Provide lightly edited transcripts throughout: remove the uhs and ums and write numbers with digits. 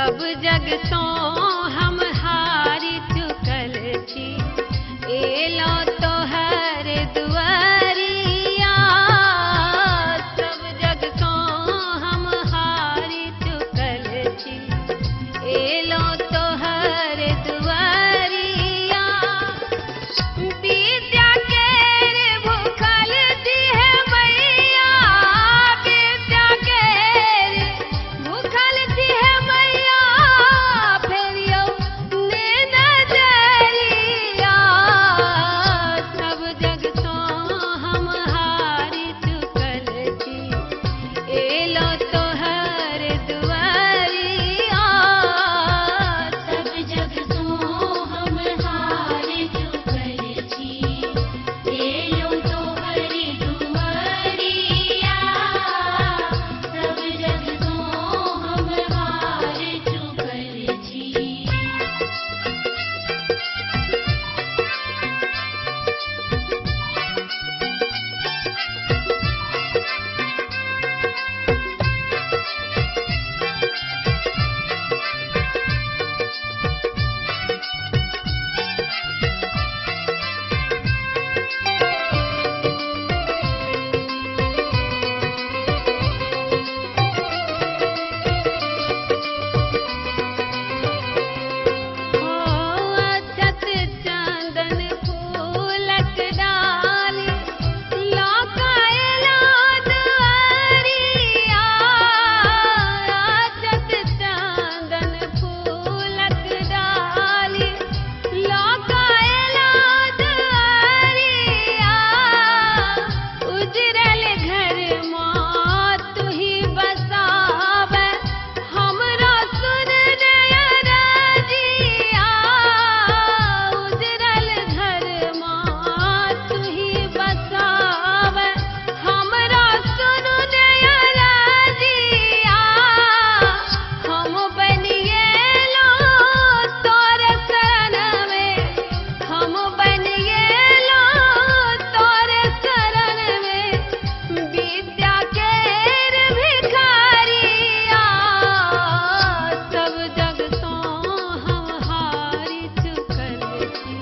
सब जग सो हम हारी चुकल छी, एलो तोहर दुआरिया। सब जग सो हम हारी चुकल छी, एलो तोहर दुआरिया। विद्या केर भूखल छी है मैया, विद्या केर भूखल छी है मैया, फेरियो ने नजरिया। सब जग सो हम हारी चुकल छी, एलो तोहर दुआरिया। सब जग सो हम हारे चुकल छी, एलो तोहर दुआरिया। सब जग सो हम हारे चुकल छी। अछत चंदन फूलक डाली, लौकायला दुआरिया। अछत चंदन फूलक डाली, लौकायला दुआरिया। उजरल घर माँ तुही बसावे, हमरा सुन नयनजिया। उजरल घर माँ तुही बसावे, हमरा सुन नयनजिया। हम बनिएलो तोर शरण में, हम बनिएलो तोर शरण में, विद्या केर भिखारिया। सब जग सो हम हारी चुकल छी,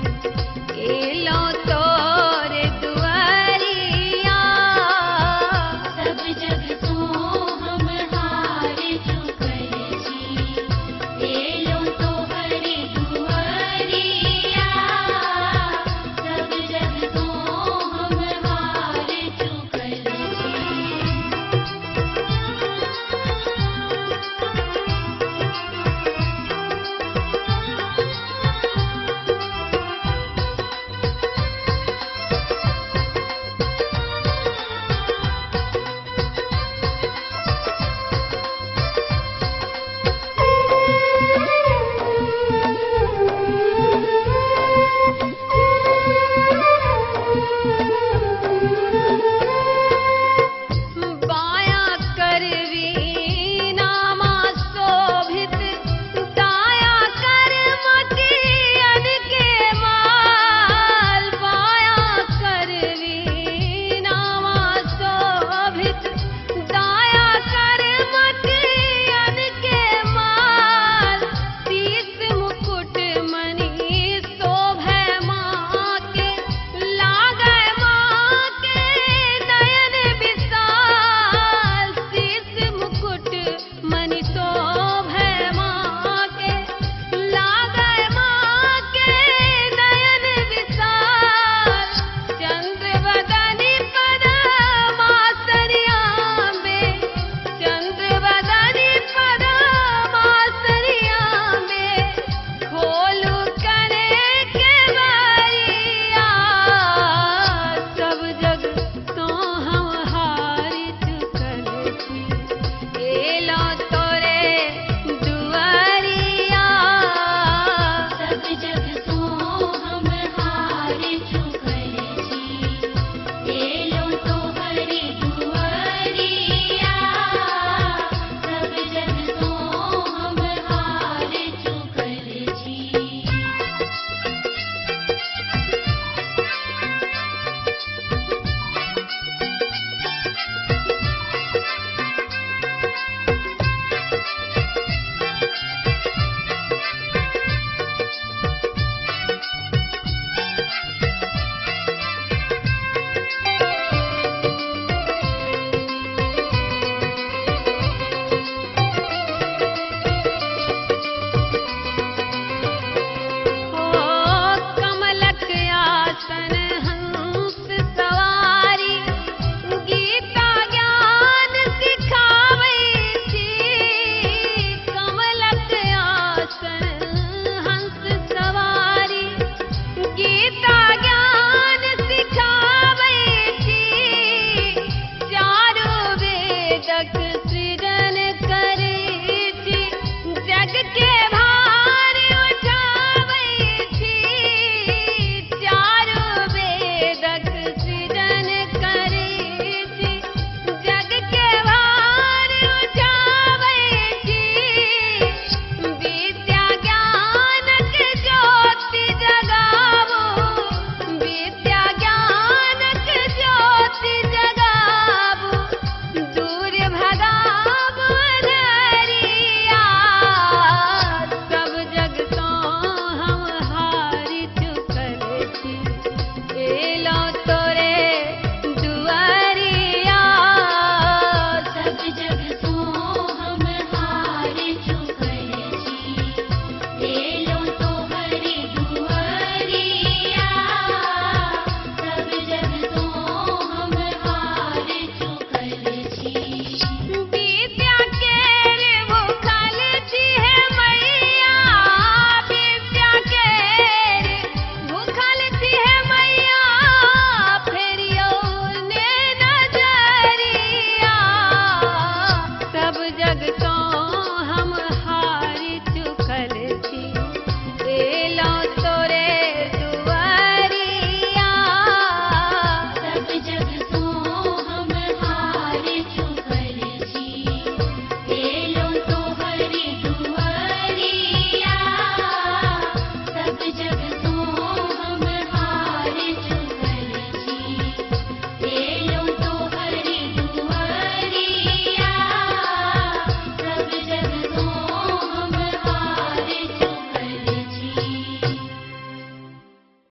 एलो तोर दुआरिया। सब जग सो हम हारे चुकल